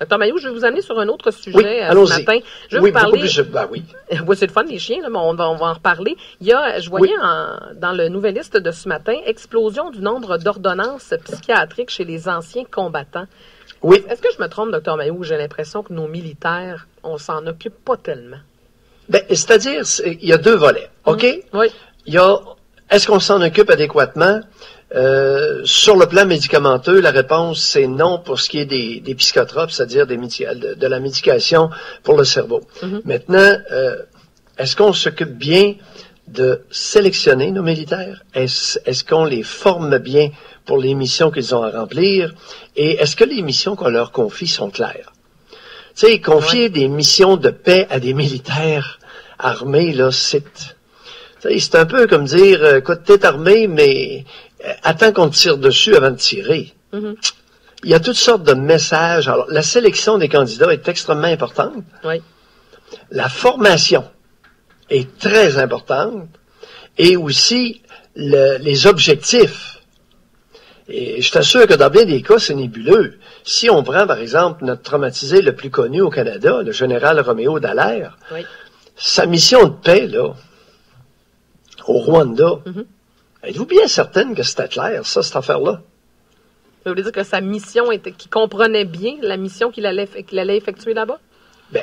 Dr Mailloux, je vais vous amener sur un autre sujet ce matin. Je vais vous parler. Oui. Oui, c'est le fun, les chiens, là, mais on va en reparler. Je voyais dans le Nouvelliste de ce matin, explosion du nombre d'ordonnances psychiatriques chez les anciens combattants. Oui. Est-ce que je me trompe, Dr Mailloux? J'ai l'impression que nos militaires, on s'en occupe pas tellement. C'est-à-dire, il y a deux volets, OK? Oui. Il y a, est-ce qu'on s'en occupe adéquatement? Sur le plan médicamenteux, la réponse, c'est non pour ce qui est des psychotropes, c'est-à-dire de la médication pour le cerveau. Maintenant, est-ce qu'on s'occupe bien de sélectionner nos militaires? Est-ce qu'on les forme bien pour les missions qu'ils ont à remplir? Et est-ce que les missions qu'on leur confie sont claires? Tu sais, confier des missions de paix à des militaires armés, là, c'est un peu comme dire, écoute, t'es armé, mais attends qu'on te tire dessus avant de tirer. Il y a toutes sortes de messages. Alors, la sélection des candidats est extrêmement importante. Oui. La formation est très importante. Et aussi, les objectifs. Et je t'assure que dans bien des cas, c'est nébuleux. Si on prend, par exemple, notre traumatisé le plus connu au Canada, le général Roméo Dallaire, sa mission de paix, là, au Rwanda, êtes-vous bien certaine que c'était clair, ça, cette affaire-là? Ça veut dire que sa mission qu'il comprenait bien la mission qu'il allait effectuer là-bas?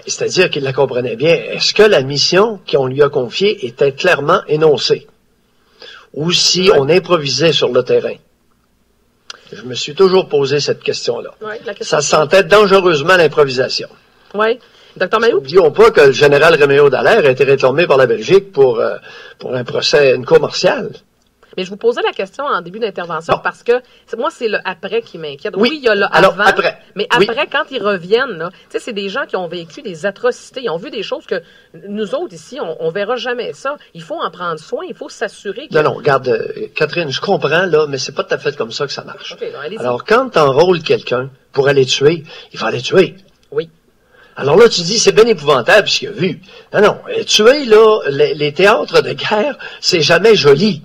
C'est-à-dire qu'il la comprenait bien. Est-ce que la mission qu'on lui a confiée était clairement énoncée? Ou si on improvisait sur le terrain? Je me suis toujours posé cette question-là. Ça sentait dangereusement l'improvisation. Oui. Dr Mailloux? N'oublions pas que le général Roméo Dallaire a été réclamé par la Belgique pour un procès, une cour martiale. Mais je vous posais la question en début d'intervention parce que moi, c'est le après qui m'inquiète. Oui, il y a le alors, avant, après. Mais après, quand ils reviennent, là, c'est des gens qui ont vécu des atrocités, ils ont vu des choses que nous autres ici, on verra jamais ça. Il faut en prendre soin, il faut s'assurer que... Non, regarde, Catherine, je comprends, là, mais c'est pas tout à fait comme ça que ça marche. Okay, alors, quand tu enrôles quelqu'un pour aller tuer, il va aller tuer. Oui. Alors là, tu dis, c'est bien épouvantable ce qu'il a vu. Non, tuer, là, les théâtres de guerre, c'est jamais joli.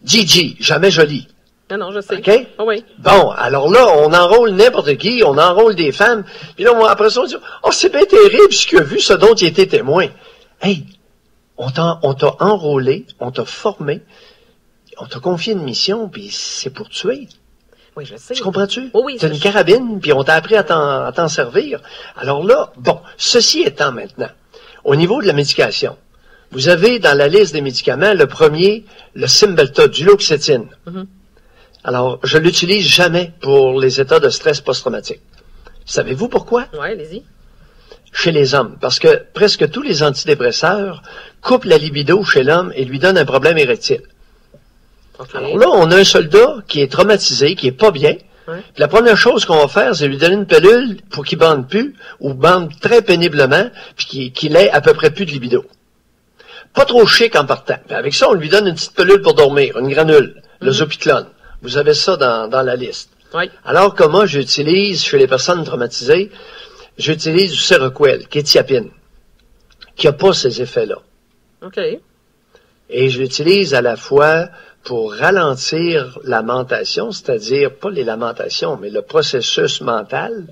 Gigi, jamais joli. Non, je sais. OK? Oh, oui. Bon, alors là, on enrôle n'importe qui, on enrôle des femmes, puis là, après ça, on dit, oh, c'est bien terrible ce qu'il a vu, ce dont il était témoin. Hey, on t'a enrôlé, on t'a formé, on t'a confié une mission, puis c'est pour tuer. Oui, je sais. Tu comprends-tu? Oh, oui. T'as une carabine, puis on t'a appris à t'en servir. Alors là, bon, ceci étant maintenant, au niveau de la médication, vous avez dans la liste des médicaments, le premier, le Cymbalta, du Duloxétine. Alors, je l'utilise jamais pour les états de stress post-traumatique. Savez-vous pourquoi? Oui, allez-y. Chez les hommes. Parce que presque tous les antidépresseurs coupent la libido chez l'homme et lui donnent un problème érectile. Okay. Alors là, on a un soldat qui est traumatisé, qui est pas bien. Puis la première chose qu'on va faire, c'est lui donner une pilule pour qu'il bande plus, ou bande très péniblement, puis qu'il ait à peu près plus de libido. Pas trop chic en partant. Puis avec ça, on lui donne une petite pilule pour dormir, une granule, le Zopiclone. Vous avez ça dans la liste. Oui. Alors que moi, j'utilise, chez les personnes traumatisées, j'utilise du Seroquel, kétiapine, qui n'a pas ces effets-là. OK. Et je l'utilise à la fois pour ralentir la mentation, c'est-à-dire pas les lamentations, mais le processus mental.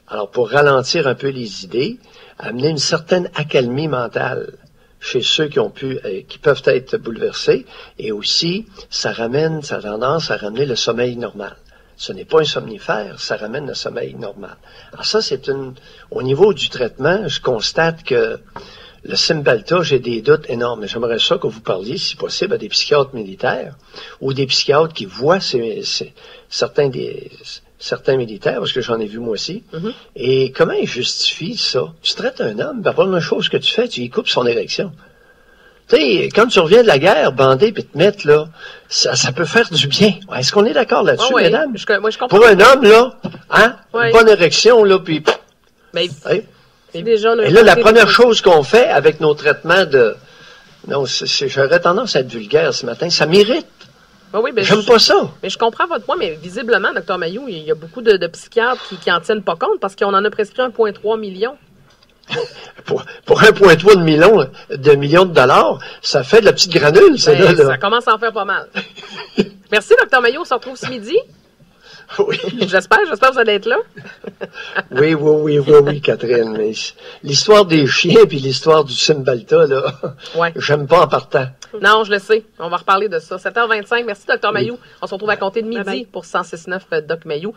Alors, pour ralentir un peu les idées, amener une certaine accalmie mentale chez ceux qui peuvent être bouleversés, et aussi, ça a tendance à ramener le sommeil normal. Ce n'est pas un somnifère, ça ramène le sommeil normal. Alors ça, au niveau du traitement, je constate que le Cymbalta, j'ai des doutes énormes. J'aimerais ça que vous parliez, si possible, à des psychiatres militaires ou des psychiatres qui voient certains militaires, parce que j'en ai vu moi aussi. Et comment ils justifient ça? Tu traites un homme, la première chose que tu fais, tu lui coupes son érection. Tu sais, quand tu reviens de la guerre, bandé puis te mettre, là, ça peut faire du bien. Est-ce qu'on est d'accord là-dessus, mesdames? Moi, je comprends. Pour un homme, là, une bonne érection, là, puis... Déjà, et là, la première chose qu'on fait avec nos traitements non, j'aurais tendance à être vulgaire ce matin, ça m'irrite. J'aime pas ça. Mais je comprends votre point, mais visiblement, Dr Mailloux, il y a beaucoup de psychiatres qui en tiennent pas compte parce qu'on en a prescrit 1,3 million. Pour 1,3 million de dollars, ça fait de la petite granule, ça commence à en faire pas mal. Merci, Dr Mailloux. On se retrouve ce midi. Oui. J'espère que vous allez être là. Oui, Catherine. Mais l'histoire des chiens puis l'histoire du Cymbalta, là, Ouais. j'aime pas en partant. Non, je le sais. On va reparler de ça. 7h25. Merci, Dr. Mayou. On se retrouve à compter de midi Bye bye. pour 106.9 Doc Mayou.